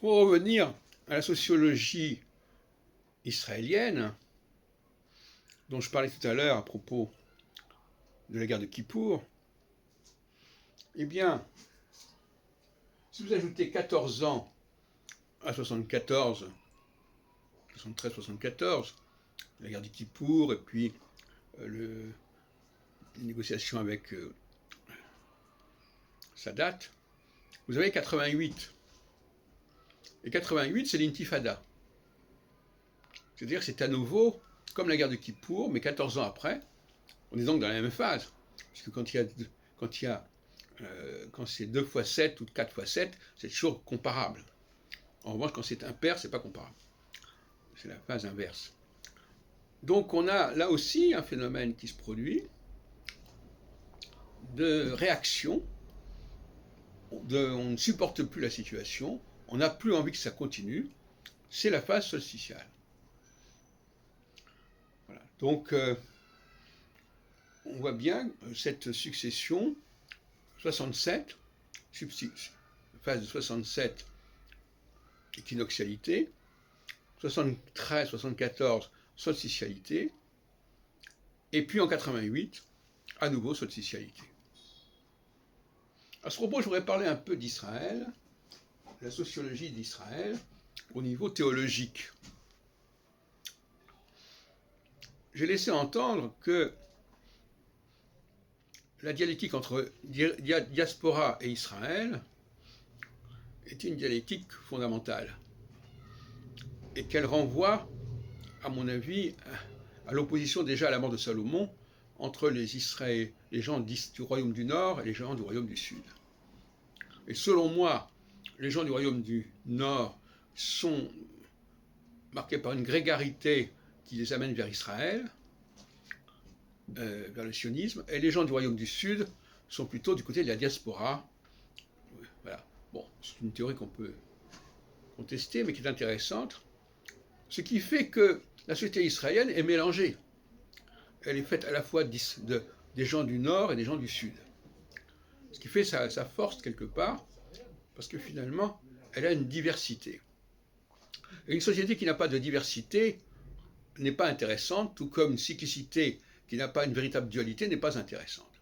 Pour revenir à la sociologie israélienne, dont je parlais tout à l'heure à propos de la guerre de Kippour, eh bien, si vous ajoutez 14 ans à 74, 73-74, la guerre de Kippour, et puis les négociations avec Sadat, vous avez 88. Et 88, c'est l'intifada. C'est-à-dire que c'est à nouveau comme la guerre de Kippour, mais 14 ans après. On est donc dans la même phase. Puisque quand c'est 2 fois 7 ou 4 fois 7, c'est toujours comparable. En revanche, quand c'est impair, c'est pas comparable. C'est la phase inverse. Donc on a là aussi un phénomène qui se produit de réaction. On ne supporte plus la situation, on n'a plus envie que ça continue. C'est la phase solsticiale. Voilà. Donc on voit bien cette succession 67, phase de 67, équinoxialité, 73-74, solsticialité, et puis en 88, à nouveau solsticialité. À ce propos, je voudrais parler un peu d'Israël, la sociologie d'Israël, au niveau théologique. J'ai laissé entendre que la dialectique entre diaspora et Israël est une dialectique fondamentale et qu'elle renvoie, à mon avis, à l'opposition déjà à la mort de Salomon entre les gens du royaume du Nord et les gens du royaume du Sud. Et selon moi, les gens du royaume du Nord sont marqués par une grégarité qui les amène vers Israël, vers le sionisme, et les gens du royaume du Sud sont plutôt du côté de la diaspora. Voilà. Bon, c'est une théorie qu'on peut contester, mais qui est intéressante. Ce qui fait que la société israélienne est mélangée. Elle est faite à la fois des gens du Nord et des gens du Sud. Ce qui fait sa force quelque part, parce que finalement, elle a une diversité. Et une société qui n'a pas de diversité n'est pas intéressante, tout comme une cyclicité qui n'a pas une véritable dualité n'est pas intéressante.